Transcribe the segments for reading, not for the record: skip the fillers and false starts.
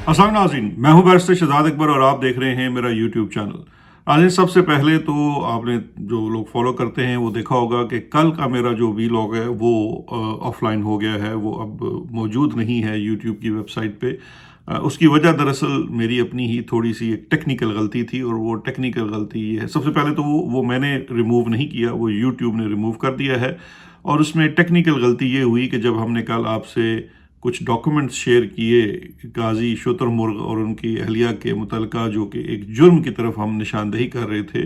अस्सलाम नाज़रीन, मैं हूं बैरिस्टर शहजाद अकबर और आप देख रहे हैं मेरा यूट्यूब चैनल। नाज़रीन, सबसे पहले तो आपने जो लोग फॉलो करते हैं वो देखा होगा कि कल का मेरा जो वीलॉग है वो ऑफलाइन हो गया है, वो अब मौजूद नहीं है यूट्यूब की वेबसाइट पे। उसकी वजह दरअसल मेरी अपनी ही थोड़ी सी एक टेक्निकल गलती थी, और वो टेक्निकल गलती ये है, सबसे पहले तो वो मैंने रिमूव नहीं किया, वो यूट्यूब ने रिमूव कर दिया है। और उसमें टेक्निकल गलती ये हुई कि जब हमने कल आपसे कुछ डॉक्यूमेंट्स शेयर किए काजी शुतुरमुर्ग और उनकी अहलिया के मुतलका, जो कि एक जुर्म की तरफ हम निशानदही कर रहे थे,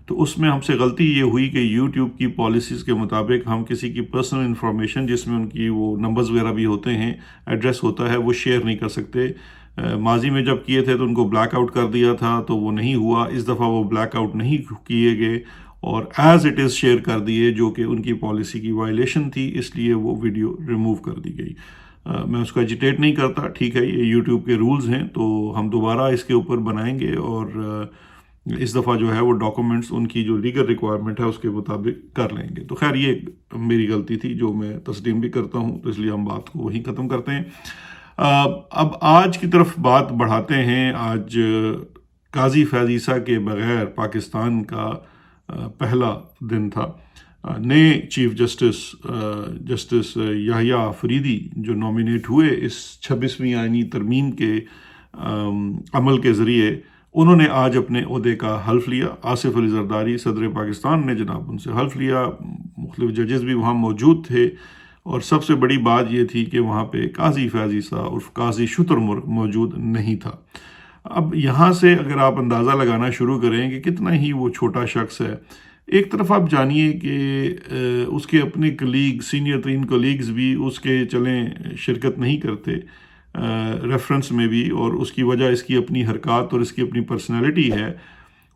तो उसमें हमसे गलती ये हुई कि यूट्यूब की पॉलिसीज़ के मुताबिक हम किसी की पर्सनल इन्फॉर्मेशन, जिसमें उनकी वो नंबर्स वगैरह भी होते हैं, एड्रेस होता है, वो शेयर नहीं कर सकते। माजी में जब किए थे तो उनको ब्लैक आउट कर दिया था, तो वो नहीं हुआ। इस दफ़ा वो ब्लैक आउट नहीं किए गए और एज़ इट इज़ शेयर कर दिए, जो कि उनकी पॉलिसी की वायलेशन थी, इसलिए वो वीडियो रिमूव कर दी गई। मैं उसको एजिटेट नहीं करता, ठीक है, ये यूट्यूब के रूल्स हैं, तो हम दोबारा इसके ऊपर बनाएंगे और इस दफ़ा जो है वो डॉक्यूमेंट्स उनकी जो लीगल रिक्वायरमेंट है उसके मुताबिक कर लेंगे। तो खैर, ये मेरी गलती थी जो मैं तस्लीम भी करता हूँ, तो इसलिए हम बात को वहीं ख़त्म करते हैं। अब आज की तरफ बात बढ़ाते हैं। आज काजी फैज़ ईसा के बग़ैर पाकिस्तान का पहला दिन था। नए चीफ जस्टिस याहिया अफरीदी जो नॉमिनेट हुए इस 26वीं आईनी तरमीम के अमल के ज़रिए, उन्होंने आज अपने ओहदे का हल्फ लिया। आसिफ अली जरदारी सदर पाकिस्तान ने जनाब उनसे हल्फ लिया। मुख्तलिफ जजेस भी वहाँ मौजूद थे, और सबसे बड़ी बात ये थी कि वहाँ पे काजी फैज़ ईसा उर्फ काजी शुतुरमुर्ग मौजूद नहीं था। अब यहाँ से अगर आप अंदाज़ा लगाना शुरू करें कि कितना ही वो छोटा शख्स है, एक तरफ आप जानिए कि उसके अपने कलीग, सीनियर तरीन कलीग्स भी उसके चलें शिरकत नहीं करते रेफरेंस में भी, और उसकी वजह इसकी अपनी हरकत और इसकी अपनी पर्सनैलिटी है।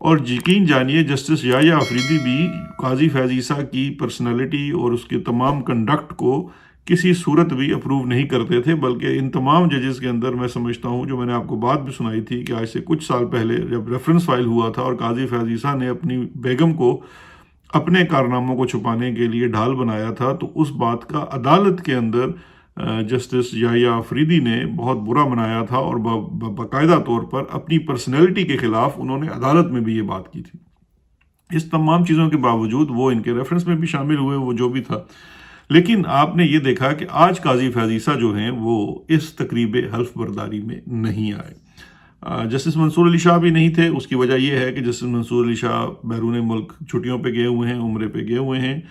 और यकीन जानिए जस्टिस याहिया अफरीदी भी काजी फैज़ ईसा की पर्सनैलिटी और उसके तमाम कंडक्ट को किसी सूरत भी अप्रूव नहीं करते थे, बल्कि इन तमाम जजेस के अंदर मैं समझता हूँ, जो मैंने आपको बात भी सुनाई थी कि आज से कुछ साल पहले जब रेफरेंस फाइल हुआ था और काजी फैज़ ईसा ने अपनी बेगम को अपने कारनामों को छुपाने के लिए ढाल बनाया था, तो उस बात का अदालत के अंदर जस्टिस याहिया अफरीदी ने बहुत बुरा मनाया था, और बाकायदा तौर पर अपनी पर्सनैलिटी के ख़िलाफ़ उन्होंने अदालत में भी ये बात की थी। इस तमाम चीज़ों के बावजूद वो इनके रेफरेंस में भी शामिल हुए, वो जो भी था। लेकिन आपने ये देखा कि आज काजी फैज़ ईसा जो हैं वो इस तकरीब हल्फ बर्दारी में नहीं आए। जस्टिस मंसूर अली शाह भी नहीं थे। उसकी वजह यह है कि जस्टिस मंसूर अली शाह बैरून मुल्क छुट्टियों पे गए हुए हैं, उम्रे पे गए हुए हैं।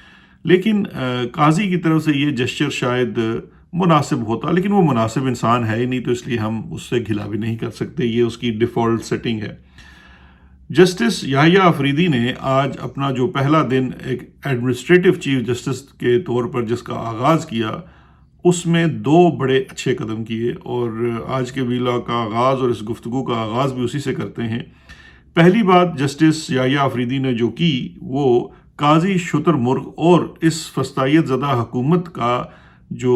लेकिन काजी की तरफ से ये जेस्चर शायद मुनासिब होता, लेकिन वो मुनासिब इंसान है ही नहीं, तो इसलिए हम उससे गिला भी नहीं कर सकते, ये उसकी डिफ़ॉल्ट सेटिंग है। जस्टिस याहिया अफरीदी ने आज अपना जो पहला दिन एक एडमिनिस्ट्रेटिव चीफ जस्टिस के तौर पर जिसका आगाज़ किया, उसमें दो बड़े अच्छे कदम किए, और आज के वीला का आगाज़ और इस गुफ्तगू का आगाज़ भी उसी से करते हैं। पहली बात जस्टिस याहिया अफरीदी ने जो की, वो काजी शुतुरमुर्ग और इस फस्तायत ज़दा हुकूमत का जो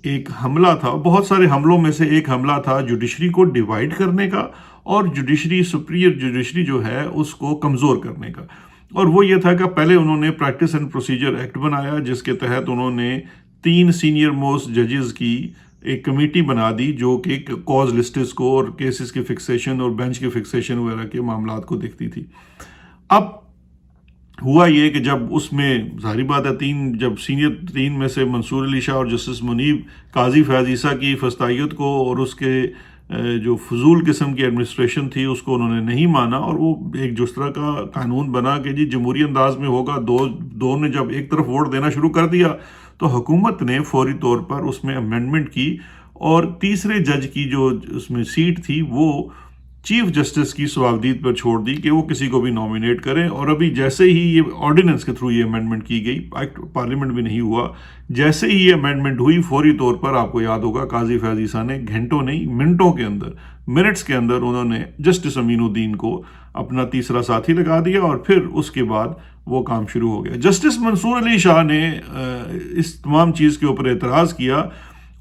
एक हमला था, बहुत सारे हमलों में से एक हमला था जुडिशरी को डिवाइड करने का और जुडिशरी, सुपीरियर जुडिशरी जो है उसको कमज़ोर करने का। और वो ये था कि पहले उन्होंने प्रैक्टिस एंड प्रोसीजर एक्ट बनाया, जिसके तहत उन्होंने 3 सीनियर मोस्ट जजेस की एक कमेटी बना दी, जो कि कॉज लिस्ट्स को और केसेस के फिक्सेशन और बेंच के फिक्सेशन वगैरह के मामलात को देखती थी। अब हुआ ये कि जब उसमें जाहिर बात है जब सीनियर 3 में से मंसूर अली शाह और जस्टिस मुनीब काजी फैज़ ईसा की फस्तायत को और उसके जो फजूल किस्म की एडमिनिस्ट्रेशन थी उसको उन्होंने नहीं माना, और वो एक जिस तरह का कानून बना कि जी जमहूरी अंदाज में होगा, दो ने जब एक तरफ वोट देना शुरू कर दिया तो हुकूमत ने फौरी तौर पर उसमें अमेंडमेंट की, और तीसरे जज की जो उसमें सीट थी वो चीफ जस्टिस की सवाबदीद पर छोड़ दी कि वो किसी को भी नॉमिनेट करें। और अभी जैसे ही ये ऑर्डिनेंस के थ्रू ये अमेंडमेंट की गई, एक्ट पार्लियामेंट भी नहीं हुआ, जैसे ही ये अमेंडमेंट हुई फौरी तौर पर आपको याद होगा काजी फैज़ ईसा ने घंटों नहीं मिनटों के अंदर, मिनट्स के अंदर उन्होंने जस्टिस अमीनुद्दीन को अपना तीसरा साथी लगा दिया, और फिर उसके बाद वो काम शुरू हो गया। जस्टिस मंसूर अली शाह ने इस तमाम चीज़ के ऊपर एतराज़ किया,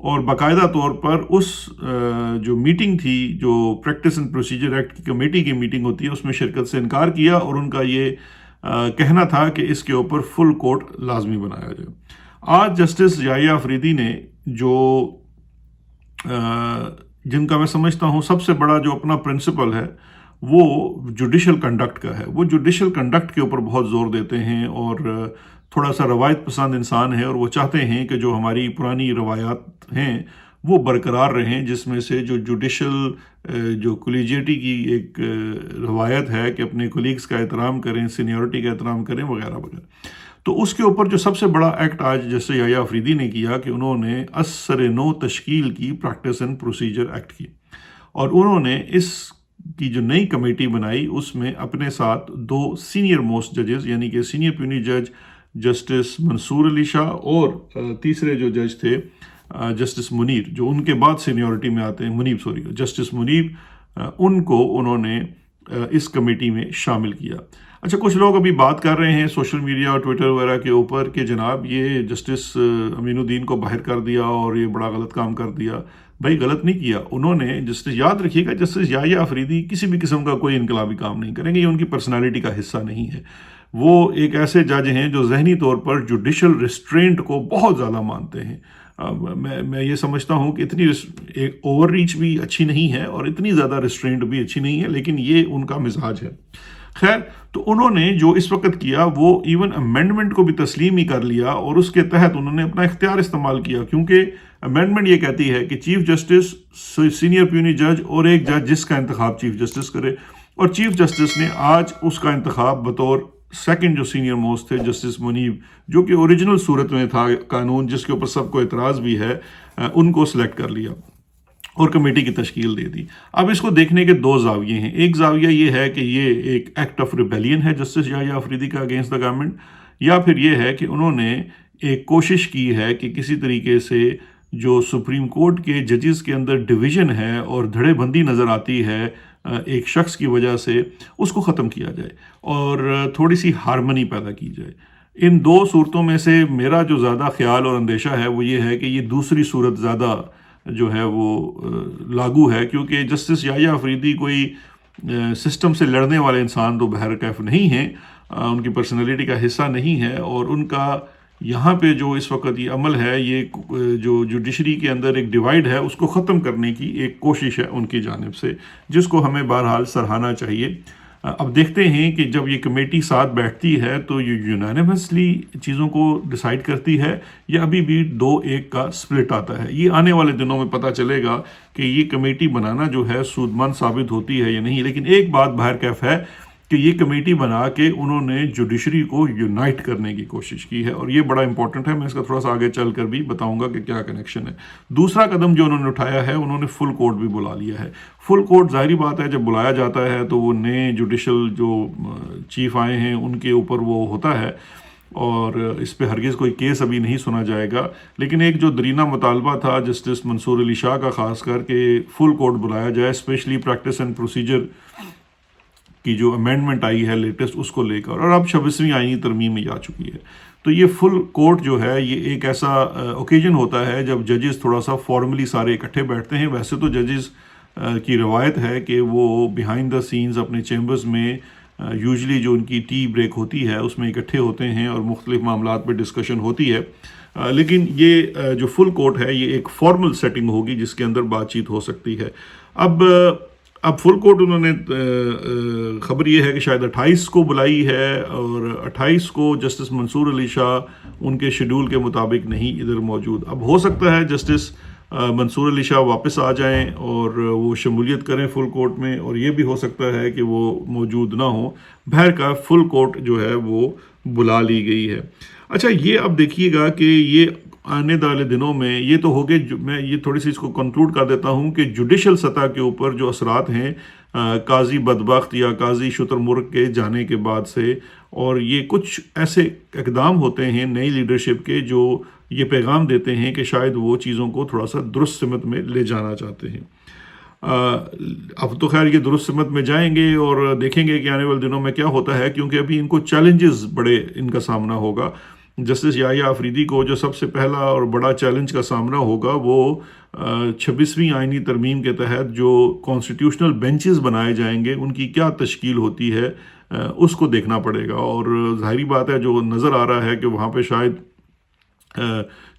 और बाकायदा तौर पर उस जो मीटिंग थी, जो प्रैक्टिस एंड प्रोसीजर एक्ट की कमेटी की मीटिंग होती है, उसमें शिरकत से इनकार किया, और उनका ये कहना था कि इसके ऊपर फुल कोर्ट लाजमी बनाया जाए। आज जस्टिस याहिया अफरीदी ने जो जिन का मैं समझता हूँ सबसे बड़ा जो अपना प्रिंसिपल है वो जुडिशल कंडक्ट का है। वो जुडिशल कंडक्ट के ऊपर बहुत जोर देते हैं और थोड़ा सा रवायत पसंद इंसान है, और वो चाहते हैं कि जो हमारी पुरानी रवायात हैं वो बरकरार रहें, जिसमें से जो जुडिशल जो कोलिजियटी की एक रवायत है कि अपने कोलीग्स का एहतराम करें, सीनियरिटी का एहतराम करें, वगैरह वगैरह। तो उसके ऊपर जो सबसे बड़ा एक्ट आज जैसे याया अफरीदी ने किया कि उन्होंने असर नो तश्कील की, प्रैक्टिस एंड प्रोसीजर एक्ट की, और उन्होंने इस की जो नई कमेटी बनाई उसमें अपने साथ 2 सीनियर मोस्ट जजेस यानी कि सीनियर प्यूनी जज जस्टिस मंसूर अली शाह और तीसरे जो जज थे जस्टिस मुनीर, जो उनके बाद सीनियरिटी में आते हैं, मुनीब सॉरी जस्टिस मुनीब, उनको उन्होंने इस कमेटी में शामिल किया। अच्छा, कुछ लोग अभी बात कर रहे हैं सोशल मीडिया और ट्विटर वगैरह के ऊपर कि जनाब ये जस्टिस अमीनुद्दीन को बाहर कर दिया और ये बड़ा गलत काम कर दिया। भाई गलत नहीं किया उन्होंने। जस्टिस याद रखिएगा, जस्टिस याया अफरीदी किसी भी किस्म का कोई इनकलाबी काम नहीं करेंगे, ये उनकी पर्सनालिटी का हिस्सा नहीं है। वो एक ऐसे जज हैं जो जहनी तौर पर जुडिशल रिस्ट्रेंट को बहुत ज़्यादा मानते हैं। मैं ये समझता हूँ कि इतनी एक ओवर रीच भी अच्छी नहीं है और इतनी ज़्यादा रिस्ट्रेंट भी अच्छी नहीं है, लेकिन ये उनका मिजाज है। खैर, तो उन्होंने जो इस वक्त किया वो इवन अमेंडमेंट को भी तस्लीम ही कर लिया और उसके तहत उन्होंने अपना इख्तियार इस्तेमाल किया, क्योंकि अमेंडमेंट ये कहती है कि चीफ जस्टिस, सीनियर प्यूनी जज और एक जज जिसका इंतखाब चीफ जस्टिस करे, और चीफ जस्टिस ने आज उसका इंतखाब बतौर सेकंड जो सीनियर मोस्ट थे जस्टिस मुनीब, जो कि ओरिजिनल सूरत में था कानून जिसके ऊपर सबको एतराज़ भी है, उनको सिलेक्ट कर लिया और कमेटी की तश्कील दे दी। अब इसको देखने के 2 जाविये हैं। एक जाविया ये है कि ये एक एक्ट ऑफ रिबेलियन है जस्टिस याया अफरीदी का अगेंस्ट द गवर्नमेंट, या फिर ये है कि उन्होंने एक कोशिश की है कि किसी तरीके से जो सुप्रीम कोर्ट के जजेस के अंदर डिवीज़न है और धड़ेबंदी नज़र आती है एक शख्स की वजह से, उसको ख़त्म किया जाए और थोड़ी सी हारमनी पैदा की जाए। इन 2 सूरतों में से मेरा जो ज़्यादा ख्याल और अंदेशा है वो ये है कि ये दूसरी सूरत ज़्यादा जो है वो लागू है, क्योंकि जस्टिस याया अफरीदी कोई सिस्टम से लड़ने वाले इंसान तो बहरकैफ नहीं हैं, उनकी पर्सनैलिटी का हिस्सा नहीं है, और उनका यहाँ पे जो इस वक्त ये अमल है, ये जो जुडिशरी के अंदर एक डिवाइड है उसको ख़त्म करने की एक कोशिश है उनकी जानिब से, जिसको हमें बहरहाल सराहना चाहिए। अब देखते हैं कि जब ये कमेटी साथ बैठती है तो ये यूनानिमसली चीज़ों को डिसाइड करती है या अभी भी 2-1 का स्प्लिट आता है। ये आने वाले दिनों में पता चलेगा कि ये कमेटी बनाना जो है सूदमंद साबित होती है या नहीं। लेकिन एक बात बहरकैफ है कि ये कमेटी बना के उन्होंने जुडिशरी को यूनाइट करने की कोशिश की है, और ये बड़ा इंपॉर्टेंट है। मैं इसका थोड़ा सा आगे चल कर भी बताऊंगा कि क्या कनेक्शन है। दूसरा कदम जो उन्होंने उठाया है, उन्होंने फुल कोर्ट भी बुला लिया है। फुल कोर्ट जाहिर बात है जब बुलाया जाता है तो वो नए जुडिशल जो चीफ आए हैं उनके ऊपर वो होता है, और इस पे हरगिज़ कोई केस अभी नहीं सुना जाएगा। लेकिन एक जो दरीना मुतालबा था जस्टिस मंसूर अली शाह का, ख़ास करके फुल कोर्ट बुलाया जाए, स्पेशली प्रैक्टिस एंड प्रोसीजर की जो अमेंडमेंट आई है लेटेस्ट उसको लेकर, और अब 26वीं आईनी तरमीम में आ चुकी है। तो ये फुल कोर्ट जो है ये एक ऐसा ओकेजन होता है जब जजेस थोड़ा सा फॉर्मली सारे इकट्ठे बैठते हैं। वैसे तो जजेस की रवायत है कि वो बिहाइंड द सीन्स अपने चैम्बर्स में यूजली जो उनकी टी ब्रेक होती है उसमें इकट्ठे होते हैं और मुख्तलिफ मामलात पर डिस्कशन होती है। लेकिन ये जो फुल कोर्ट है ये एक फॉर्मल सेटिंग होगी जिसके अंदर बातचीत हो सकती है। अब फुल कोर्ट उन्होंने खबर ये है कि शायद 28 को बुलाई है, और 28 को जस्टिस मंसूर अली शाह उनके शेड्यूल के मुताबिक नहीं इधर मौजूद। अब हो सकता है जस्टिस मंसूर अली शाह वापस आ जाएं और वो शमूलियत करें फुल कोर्ट में, और ये भी हो सकता है कि वो मौजूद ना हो। बहर का फुल कोर्ट जो है वो बुला ली गई है। अच्छा, ये अब देखिएगा कि ये आने वाले दिनों में ये तो हो गए। मैं ये थोड़ी सी इसको कंक्लूड कर देता हूँ कि जुडिशल सतह के ऊपर जो असरात हैं काजी बदबख्त या काजी शुतुरमुर्ग के जाने के बाद से, और ये कुछ ऐसे इकदाम होते हैं नई लीडरशिप के जो ये पैगाम देते हैं कि शायद वो चीज़ों को थोड़ा सा दुरुस्त सिमत में ले जाना चाहते हैं। अब तो खैर ये दुरुस्त सिमत में जाएंगे और देखेंगे कि आने वाले दिनों में क्या होता है, क्योंकि अभी इनको चैलेंजेस बड़े इनका सामना होगा। जस्टिस याया अफरीदी को जो सबसे पहला और बड़ा चैलेंज का सामना होगा वो 26वीं आईनी तरमीम के तहत जो कॉन्स्टिट्यूशनल बेंचेस बनाए जाएंगे उनकी क्या तश्कील होती है उसको देखना पड़ेगा। और जाहिर बात है जो नज़र आ रहा है कि वहाँ पे शायद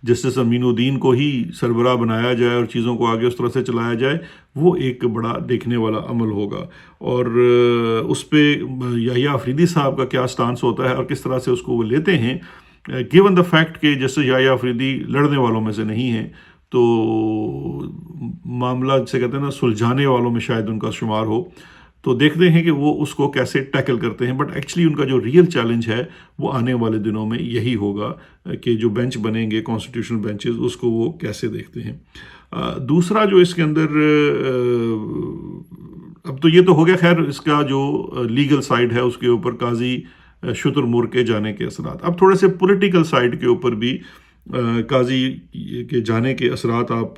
जस्टिस अमीनुद्दीन को ही सरबराह बनाया जाए और चीज़ों को आगे उस तरह से चलाया जाए, वो एक बड़ा देखने वाला अमल होगा। और उस पे याहिया अफरीदी साहब का क्या स्टांस होता है और किस तरह से उसको वो लेते हैं, गिवन द फैक्ट कि जस्टिस याहिया अफरीदी लड़ने वालों में से नहीं है, तो मामला जिसे कहते हैं ना सुलझाने वालों में शायद उनका शुमार हो। तो देखते हैं कि वो उसको कैसे टैकल करते हैं। बट एक्चुअली उनका जो रियल चैलेंज है वो आने वाले दिनों में यही होगा कि जो बेंच बनेंगे कॉन्स्टिट्यूशनल बेंचेस, उसको वो कैसे देखते हैं। दूसरा जो इसके अंदर अब तो ये तो हो गया, खैर इसका जो लीगल साइड है उसके ऊपर काजी शुतुरमुर्ग के जाने के असरात। अब थोड़े से पॉलिटिकल साइड के ऊपर भी काजी के जाने के असरात आप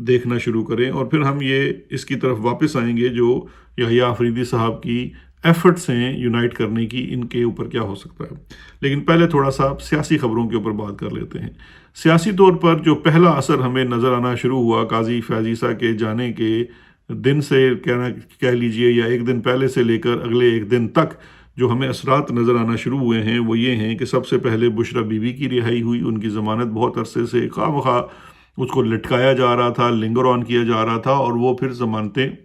देखना शुरू करें, और फिर हम ये इसकी तरफ वापस आएंगे जो याहिया अफरीदी साहब की एफर्ट्स हैं यूनाइट करने की, इनके ऊपर क्या हो सकता है। लेकिन पहले थोड़ा सा सियासी खबरों के ऊपर बात कर लेते हैं। सियासी तौर पर जो पहला असर हमें नज़र आना शुरू हुआ काजी फैज़ ईसा के जाने के दिन से, कह लीजिए, या एक दिन पहले से लेकर अगले एक दिन तक जो हमें असरात नज़र आना शुरू हुए हैं वो ये हैं कि सबसे पहले बुशरा बीबी की रिहाई हुई। उनकी ज़मानत बहुत अरसे से खामखा उसको लटकाया जा रहा था, लिंगर ऑन किया जा रहा था, और वो फिर ज़मानतें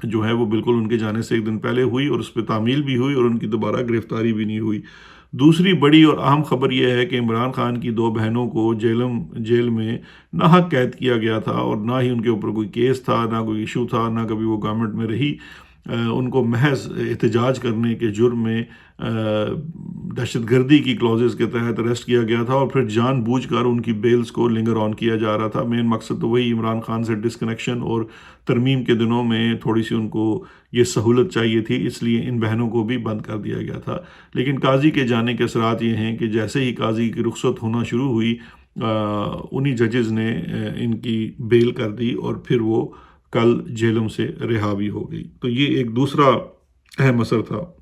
जो है वो बिल्कुल उनके जाने से एक दिन पहले हुई और उस पर तामील भी हुई और उनकी दोबारा गिरफ्तारी भी नहीं हुई। दूसरी बड़ी और अहम खबर यह है कि इमरान खान की 2 बहनों को जेल में नाहक कैद किया गया था, और ना ही उनके ऊपर कोई केस था, ना कोई इशू था, ना कभी वो गवर्नमेंट में रही। उनको महज एहतजाज करने के जुर्म में दहशतगर्दी की क्लॉजेस के तहत अरेस्ट किया गया था, और फिर जानबूझकर उनकी बेल्स को लिंगर ऑन किया जा रहा था। मेन मकसद तो वही इमरान खान से डिस्कनेक्शन और तरमीम के दिनों में थोड़ी सी उनको ये सहूलत चाहिए थी, इसलिए इन बहनों को भी बंद कर दिया गया था। लेकिन काजी के जाने के असरात ये हैं कि जैसे ही काजी की रुखसत होना शुरू हुई, उन्हीं जजेस ने इनकी बेल कर दी और फिर वो कल जेलों से रिहा भी हो गई। तो ये एक दूसरा अहम असर था।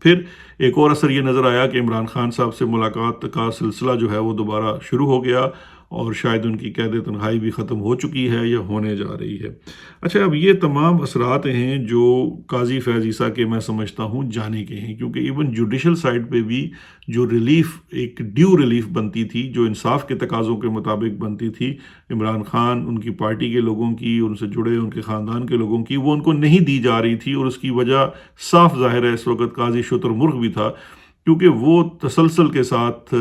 फिर एक और असर ये नज़र आया कि इमरान खान साहब से मुलाकात का सिलसिला जो है वो दोबारा शुरू हो गया, और शायद उनकी कैद तन्हाई भी ख़त्म हो चुकी है या होने जा रही है। अच्छा, अब ये तमाम असरात हैं जो काजी फैज़ ईसा के मैं समझता हूँ जाने के हैं, क्योंकि इवन जुडिशल साइड पे भी जो रिलीफ, एक ड्यू रिलीफ बनती थी, जो इंसाफ के तकाज़ों के मुताबिक बनती थी, इमरान खान, उनकी पार्टी के लोगों की, उनसे जुड़े उनके ख़ानदान के लोगों की, वो उनको नहीं दी जा रही थी। और उसकी वजह साफ ज़ाहिर है, इस वक्त काजी शुतुरमुर्ग भी था, क्योंकि वो तसलसल के साथ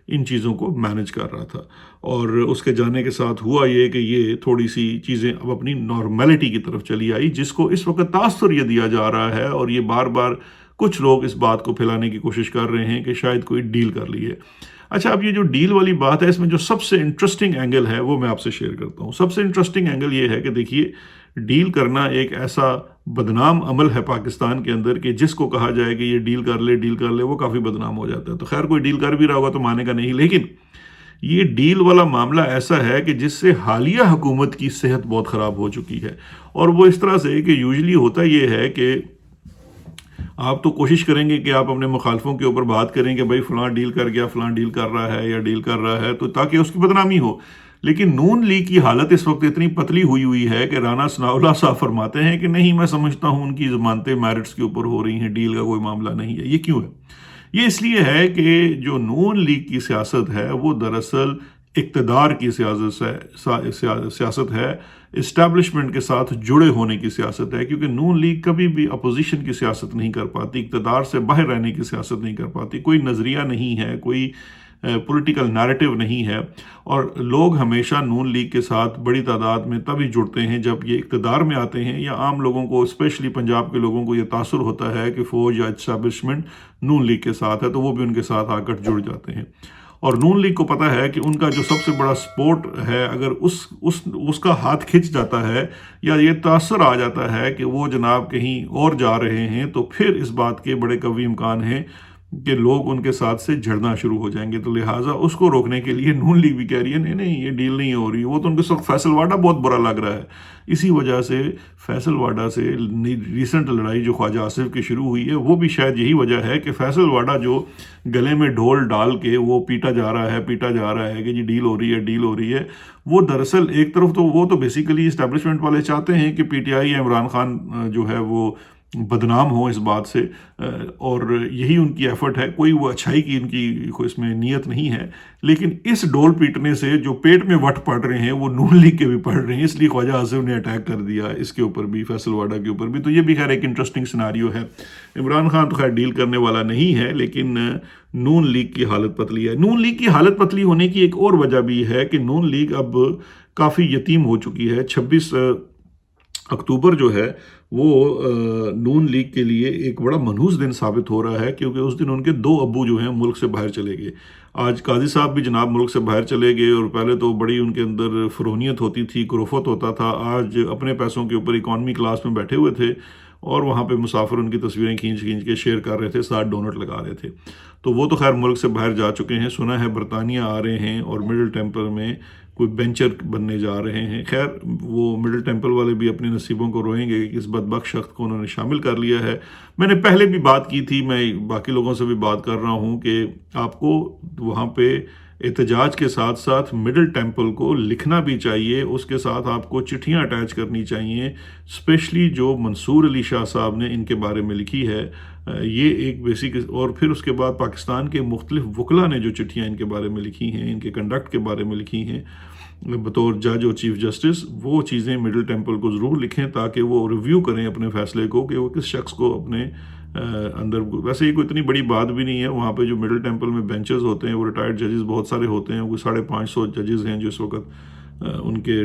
इन चीज़ों को मैनेज कर रहा था। और उसके जाने के साथ हुआ ये कि ये थोड़ी सी चीज़ें अब अपनी नॉर्मेलिटी की तरफ चली आई, जिसको इस वक्त तासुर ये दिया जा रहा है, और ये बार बार कुछ लोग इस बात को फैलाने की कोशिश कर रहे हैं कि शायद कोई डील कर ली है। अच्छा, अब ये जो डील वाली बात है, इसमें जो सबसे इंटरेस्टिंग एंगल है वो मैं आपसे शेयर करता हूँ। सबसे इंटरेस्टिंग एंगल ये है कि देखिए, डील करना एक ऐसा बदनाम अमल है पाकिस्तान के अंदर कि जिसको कहा जाए कि ये डील कर ले, वो काफ़ी बदनाम हो जाता है। तो खैर, कोई डील कर भी रहा होगा तो मानेगा नहीं। लेकिन ये डील वाला मामला ऐसा है कि जिससे हालिया हुकूमत की सेहत बहुत ख़राब हो चुकी है, और वो इस तरह से कि यूजुअली होता ये है कि आप तो कोशिश करेंगे कि आप अपने मुखालफों के ऊपर बात करें कि भाई फ़लाँ डील कर गया, फ़लाँ डील कर रहा है या डील कर रहा है, तो ताकि उसकी बदनामी हो। लेकिन नून लीग की हालत इस वक्त इतनी पतली हुई है कि राना सनाउल्लाह साहब फरमाते हैं कि नहीं, मैं समझता हूँ उनकी ज़मानतें मेरिट्स के ऊपर हो रही हैं, डील का कोई मामला नहीं है। ये क्यों है? ये इसलिए है कि जो नून लीग की सियासत है वो दरअसल इक़्तिदार की सियासत है, इस्टेब्लिशमेंट के साथ जुड़े होने की सियासत है। क्योंकि नून लीग कभी भी अपोजिशन की सियासत नहीं कर पाती, इक़्तिदार से बाहर रहने की सियासत नहीं कर पाती, कोई नज़रिया नहीं है, कोई पॉलिटिकल नैरेटिव नहीं है। और लोग हमेशा नून लीग के साथ बड़ी तादाद में तभी जुड़ते हैं जब ये इक़्तिदार में आते हैं, या आम लोगों को, स्पेशली पंजाब के लोगों को ये तासुर होता है कि फ़ौज या इस्टेब्लिशमेंट नून लीग के साथ है, तो वो भी उनके साथ आकर जुड़ जाते हैं। और नून लीग को पता है कि उनका जो सबसे बड़ा सपोर्ट है, अगर उसका हाथ खिंच जाता है या ये तासुर आ जाता है कि वो जनाब कहीं और जा रहे हैं, तो फिर इस बात के बड़े कवी इम्कान हैं कि लोग उनके साथ से झड़ना शुरू हो जाएंगे। तो लिहाजा उसको रोकने के लिए नून लीग भी कह रही है नहीं नहीं, ये डील नहीं हो रही। वो तो उनके साथ फैसल वाडा बहुत बुरा लग रहा है। इसी वजह से फैसल वाडा से रिसेंट लड़ाई जो ख्वाजा आसिफ की शुरू हुई है, वो भी शायद यही वजह है कि फैसल वाडा जो गले में ढोल डाल के वो पीटा जा रहा है कि जी डील हो रही है, वो दरअसल एक तरफ तो वो तो बेसिकली इस्टेब्लिशमेंट वाले चाहते हैं कि पीटीआई या इमरान खान जो है वो بدنام ہوں اس بات سے، اور یہی ان کی ایفرٹ ہے، کوئی وہ اچھائی کی ان کی کوئی اس میں نیت نہیں ہے، لیکن اس ڈول پیٹنے سے جو پیٹ میں وٹ پڑ رہے ہیں وہ نون لیگ کے بھی پڑ رہے ہیں، اس لیے خواجہ آصف نے اٹیک کر دیا اس کے اوپر بھی، فیصل واڈا کے اوپر بھی. تو یہ بھی خیر ایک انٹرسٹنگ سیناریو ہے. عمران خان تو خیر ڈیل کرنے والا نہیں ہے، لیکن نون لیگ کی حالت پتلی ہے. نون لیگ کی حالت پتلی ہونے کی ایک اور وجہ بھی ہے کہ نون لیگ اب کافی یتیم ہو چکی ہے. 26 اکتوبر جو ہے وہ نون لیگ کے لیے ایک بڑا منحوس دن ثابت ہو رہا ہے، کیونکہ اس دن ان کے 2 ابو جو ہیں ملک سے باہر چلے گئے. آج قاضی صاحب بھی جناب ملک سے باہر چلے گئے، اور پہلے تو بڑی ان کے اندر فرونیت ہوتی تھی، گروفت ہوتا تھا. آج اپنے پیسوں کے اوپر اکانومی کلاس میں بیٹھے ہوئے تھے، اور وہاں پہ مسافر ان کی تصویریں کھینچ کھینچ کے شیئر کر رہے تھے، ساتھ ڈونٹ لگا رہے تھے. تو وہ تو خیر ملک سے باہر جا چکے ہیں. سنا ہے برطانیہ آ رہے ہیں، اور مڈل ٹیمپل میں کوئی بینچر بننے جا رہے ہیں. خیر وہ مڈل ٹیمپل والے بھی اپنے نصیبوں کو روئیں گے کہ اس بدبخت شخص کو انہوں نے شامل کر لیا ہے. میں نے پہلے بھی بات کی تھی، میں باقی لوگوں سے بھی بات کر رہا ہوں کہ آپ کو وہاں پہ احتجاج کے ساتھ ساتھ مڈل ٹیمپل کو لکھنا بھی چاہیے، اس کے ساتھ آپ کو چٹھیاں اٹیچ کرنی چاہیے، اسپیشلی جو منصور علی شاہ صاحب نے ان کے بارے میں لکھی ہے. یہ ایک بیسک، اور پھر اس کے بعد پاکستان کے مختلف وکلاء نے جو چٹھیاں ان کے بارے میں لکھی ہیں، ان کے کنڈکٹ کے بارے میں لکھی ہیں بطور جج اور چیف جسٹس، وہ چیزیں مڈل ٹیمپل کو ضرور لکھیں تاکہ وہ ریویو کریں اپنے فیصلے کو کہ وہ کس شخص کو اپنے اندر. ویسے یہ کوئی اتنی بڑی بات بھی نہیں ہے. وہاں پہ جو مڈل ٹیمپل میں بینچز ہوتے ہیں وہ ریٹائرڈ ججز بہت سارے ہوتے ہیں، کوئی 550 ججز ہیں جو اس وقت ان کے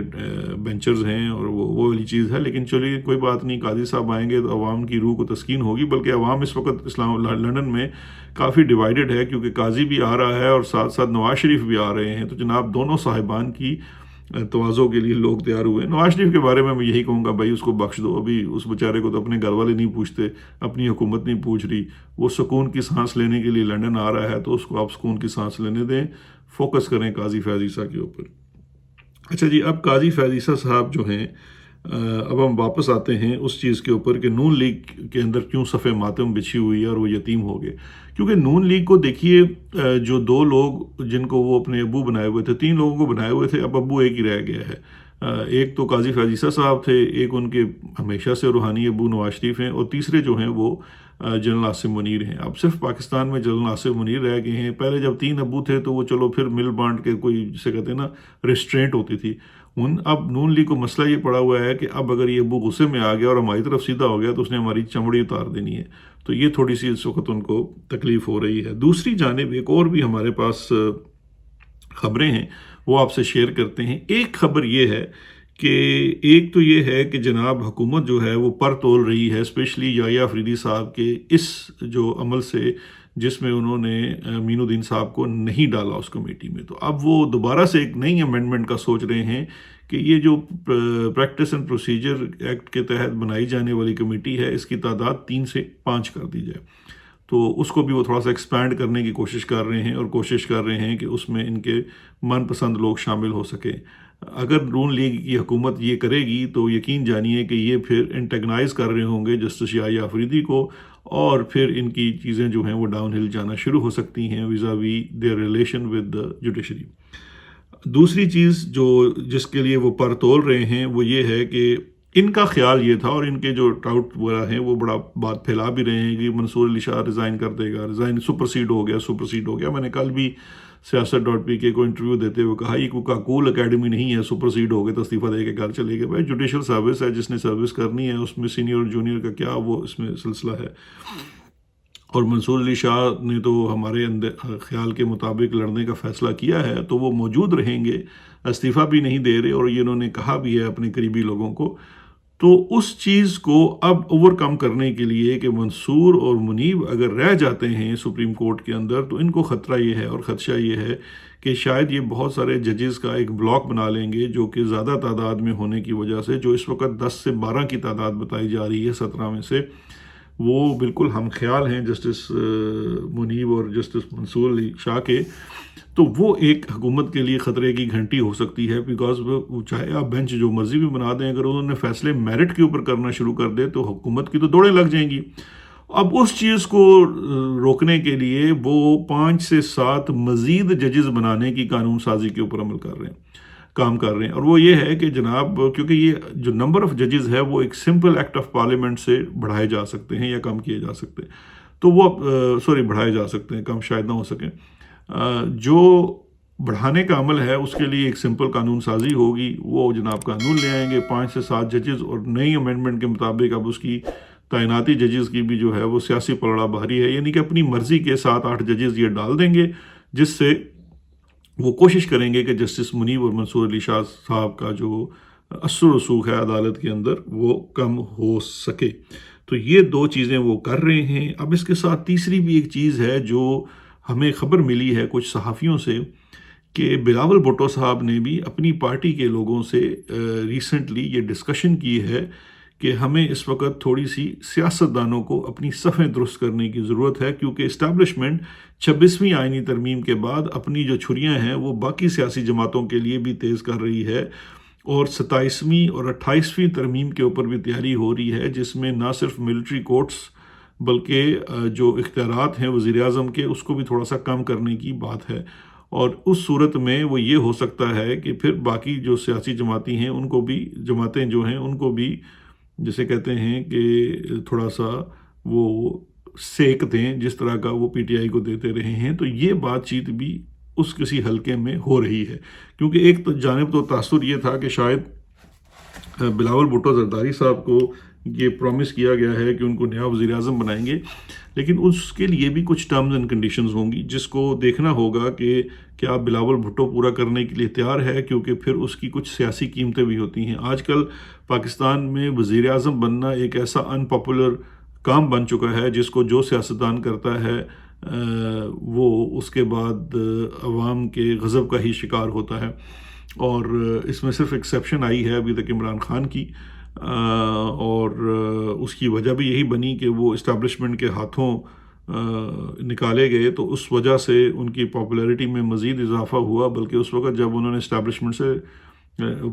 بینچرز ہیں، اور وہ والی چیز ہے. لیکن چلیے کوئی بات نہیں، قاضی صاحب آئیں گے تو عوام کی روح کو تسکین ہوگی. بلکہ عوام اس وقت لندن میں کافی ڈیوائیڈڈ ہے، کیونکہ قاضی بھی آ رہا ہے اور ساتھ ساتھ نواز شریف بھی آ رہے ہیں. تو جناب دونوں صاحبان کی تواضع کے لیے لوگ تیار ہوئے. نواز شریف کے بارے میں یہی کہوں گا، بھائی اس کو بخش دو. ابھی اس بیچارے کو تو اپنے گھر والے نہیں پوچھتے، اپنی حکومت نہیں پوچھ رہی. وہ سکون کی سانس لینے کے لیے لندن آ رہا ہے، تو اس کو آپ سکون کی سانس لینے دیں. فوکس کریں قاضی فیاض عیسیٰ کے اوپر. اچھا جی، اب قاضی فیاض عیسیٰ صاحب جو ہیں، اب ہم واپس آتے ہیں اس چیز کے اوپر کہ نون لیگ کے اندر کیوں صف ماتم بچھی ہوئی ہے اور وہ یتیم ہو گئے. کیونکہ نون لیگ کو دیکھیے، جو 2 لوگ جن کو وہ اپنے ابو بنائے ہوئے تھے، 3 لوگوں کو بنائے ہوئے تھے، اب ابو ایک ہی رہ گیا ہے. ایک تو قاضی فیاض عیسیٰ صاحب تھے، ایک ان کے ہمیشہ سے روحانی ابو نواز شریف ہیں، اور تیسرے جو ہیں وہ جنرل آصف منیر ہیں. اب صرف پاکستان میں جنرل آصف منیر رہ گئے ہیں. پہلے جب 3 ابو تھے تو وہ چلو پھر مل بانٹ کے کوئی جسے کہتے ہیں نا ریسٹرینٹ ہوتی تھی. اب نون لیگ کو مسئلہ یہ پڑا ہوا ہے کہ اب اگر یہ ابو غصے میں آ گیا اور ہماری طرف سیدھا ہو گیا تو اس نے ہماری چمڑی اتار دینی ہے. تو یہ تھوڑی سی اس وقت ان کو تکلیف ہو رہی ہے. دوسری جانب ایک اور بھی ہمارے پاس خبریں ہیں، وہ آپ سے شیئر کرتے ہیں. ایک خبر یہ ہے کہ ایک تو یہ ہے کہ جناب حکومت جو ہے وہ پر تول رہی ہے، اسپیشلی یحییٰ افریدی صاحب کے اس جو عمل سے، جس میں انہوں نے امین الدین صاحب کو نہیں ڈالا اس کمیٹی میں. تو اب وہ دوبارہ سے ایک نئی امینڈمنٹ کا سوچ رہے ہیں کہ یہ جو پریکٹس اینڈ پروسیجر ایکٹ کے تحت بنائی جانے والی کمیٹی ہے، اس کی تعداد 3 سے 5 کر دی جائے. تو اس کو بھی وہ تھوڑا سا ایکسپینڈ کرنے کی کوشش کر رہے ہیں، اور کوشش کر رہے ہیں کہ اس میں ان کے من پسند لوگ شامل ہو سکیں. اگر نون لیگ کی حکومت یہ کرے گی تو یقین جانیے کہ یہ پھر انٹیگنائز کر رہے ہوں گے جسٹس یحییٰ افریدی کو، اور پھر ان کی چیزیں جو ہیں وہ ڈاؤن ہل جانا شروع ہو سکتی ہیں vis-a-vis their relation with the judiciary. دوسری چیز جس کے لیے وہ پر تول رہے ہیں وہ یہ ہے کہ ان کا خیال یہ تھا، اور ان کے جو ٹاؤٹ وغیرہ ہیں وہ بڑا بات پھیلا بھی رہے ہیں کہ منصور علی شاہ ریزائن کر دے گا، سپرسیڈ ہو گیا. میں نے کل بھی سیاست.pk کو انٹرویو دیتے ہوئے کہا، یہ کوئی کاکول اکیڈمی نہیں ہے سپرسیڈ ہو گئے تو استعفیٰ دے کے گھر چلے گئے. بھائی جوڈیشل سروس ہے، جس نے سروس کرنی ہے اس میں سینئر اور جونیئر کا کیا وہ اس میں سلسلہ ہے. اور منصور علی شاہ نے تو ہمارے خیال کے مطابق لڑنے کا فیصلہ کیا ہے، تو وہ موجود رہیں گے، استعفیٰ بھی نہیں دے رہے، اور یہ انہوں نے کہا بھی ہے اپنے قریبی لوگوں کو. تو اس چیز کو اب اوور کم کرنے کے لیے کہ منصور اور منیب اگر رہ جاتے ہیں سپریم کورٹ کے اندر، تو ان کو خطرہ یہ ہے اور خدشہ یہ ہے کہ شاید یہ بہت سارے ججز کا ایک بلاک بنا لیں گے، جو کہ زیادہ تعداد میں ہونے کی وجہ سے، جو اس وقت 10 سے 12 کی تعداد بتائی جا رہی ہے 17 میں سے، وہ بالکل ہم خیال ہیں جسٹس منیب اور جسٹس منصور علی شاہ کے. تو وہ ایک حکومت کے لیے خطرے کی گھنٹی ہو سکتی ہے، بیکاز وہ چاہے آپ بینچ جو مرضی بھی بنا دیں، اگر انہوں نے فیصلے میرٹ کے اوپر کرنا شروع کر دے تو حکومت کی تو دوڑیں لگ جائیں گی. اب اس چیز کو روکنے کے لیے وہ 5 سے 7 مزید ججز بنانے کی قانون سازی کے اوپر عمل کر رہے ہیں. کام کر رہے ہیں، اور وہ یہ ہے کہ جناب کیونکہ یہ جو نمبر آف ججز ہے وہ ایک سمپل ایکٹ آف پارلیمنٹ سے بڑھائے جا سکتے ہیں یا کم کیے جا سکتے ہیں، تو وہ بڑھائے جا سکتے ہیں، کم شاید نہ ہو سکیں۔ جو بڑھانے کا عمل ہے اس کے لیے ایک سمپل قانون سازی ہوگی، وہ جناب قانون لے آئیں گے 5 سے 7 ججز، اور نئی امینڈمنٹ کے مطابق اب اس کی تعیناتی ججز کی بھی جو ہے وہ سیاسی پلڑا بھاری ہے، یعنی کہ اپنی مرضی کے 7-8 ججز یہ ڈال دیں گے، جس سے وہ کوشش کریں گے کہ جسٹس منیب اور منصور علی شاہ صاحب کا جو اثر و رسوخ ہے عدالت کے اندر وہ کم ہو سکے۔ تو یہ 2 چیزیں وہ کر رہے ہیں۔ اب اس کے ساتھ تیسری بھی ایک چیز ہے جو ہمیں خبر ملی ہے کچھ صحافیوں سے، کہ بلاول بھٹو صاحب نے بھی اپنی پارٹی کے لوگوں سے ریسنٹلی یہ ڈسکشن کی ہے کہ ہمیں اس وقت تھوڑی سی سیاستدانوں کو اپنی صفیں درست کرنے کی ضرورت ہے، کیونکہ اسٹیبلشمنٹ 26ویں آئینی ترمیم کے بعد اپنی جو چھریاں ہیں وہ باقی سیاسی جماعتوں کے لیے بھی تیز کر رہی ہے، اور 27ویں اور 28ویں ترمیم کے اوپر بھی تیاری ہو رہی ہے، جس میں نہ صرف ملٹری کورٹس بلکہ جو اختیارات ہیں وزیر اعظم کے اس کو بھی تھوڑا سا کم کرنے کی بات ہے، اور اس صورت میں وہ یہ ہو سکتا ہے کہ پھر باقی جو سیاسی جماعتی ہیں ان کو بھی، جماعتیں جو ہیں ان کو بھی جسے کہتے ہیں کہ تھوڑا سا وہ سیک دیں، جس طرح کا وہ پی ٹی آئی کو دیتے رہے ہیں۔ تو یہ بات چیت بھی اس کسی حلقے میں ہو رہی ہے، کیونکہ ایک جانب تو تاثر یہ تھا کہ شاید بلاول بھٹو زرداری صاحب کو یہ پرومس کیا گیا ہے کہ ان کو نیا وزیر اعظم بنائیں گے، لیکن اس کے لیے بھی کچھ ٹرمز اینڈ کنڈیشنز ہوں گی جس کو دیکھنا ہوگا کہ کیا بلاول بھٹو پورا کرنے کے لیے تیار ہے، کیونکہ پھر اس کی کچھ سیاسی قیمتیں بھی ہوتی ہیں۔ آج کل پاکستان میں وزیر اعظم بننا ایک ایسا ان پاپولر کام بن چکا ہے جس کو جو سیاستدان کرتا ہے وہ اس کے بعد عوام کے غضب کا ہی شکار ہوتا ہے، اور اس میں صرف ایکسیپشن آئی ہے ابھی تک عمران خان کی، اور اس کی وجہ بھی یہی بنی کہ وہ اسٹیبلشمنٹ کے ہاتھوں نکالے گئے، تو اس وجہ سے ان کی پاپولیرٹی میں مزید اضافہ ہوا، بلکہ اس وقت جب انہوں نے اسٹیبلشمنٹ سے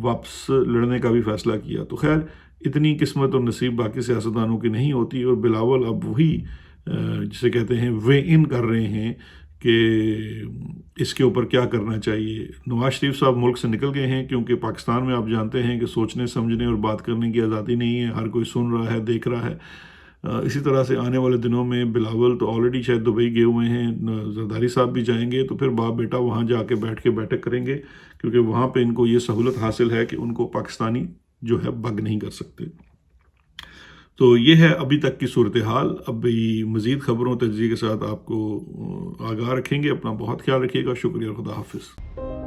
واپس لڑنے کا بھی فیصلہ کیا۔ تو خیر اتنی قسمت اور نصیب باقی سیاستدانوں کی نہیں ہوتی، اور بلاول اب وہی جسے کہتے ہیں وے ان کر رہے ہیں کہ اس کے اوپر کیا کرنا چاہیے۔ نواز شریف صاحب ملک سے نکل گئے ہیں، کیونکہ پاکستان میں آپ جانتے ہیں کہ سوچنے سمجھنے اور بات کرنے کی آزادی نہیں ہے، ہر کوئی سن رہا ہے، دیکھ رہا ہے۔ اسی طرح سے آنے والے دنوں میں بلاول تو آلریڈی شاید دبئی گئے ہوئے ہیں، زرداری صاحب بھی جائیں گے، تو پھر باپ بیٹا وہاں جا کے بیٹھک کریں گے، کیونکہ وہاں پہ ان کو یہ سہولت حاصل ہے کہ ان کو پاکستانی جو ہے بگ نہیں کر سکتے۔ تو یہ ہے ابھی تک کی صورتحال۔ ابھی مزید خبروں تجزیے کے ساتھ آپ کو آگاہ رکھیں گے۔ اپنا بہت خیال رکھیے گا۔ شکریہ، خدا حافظ۔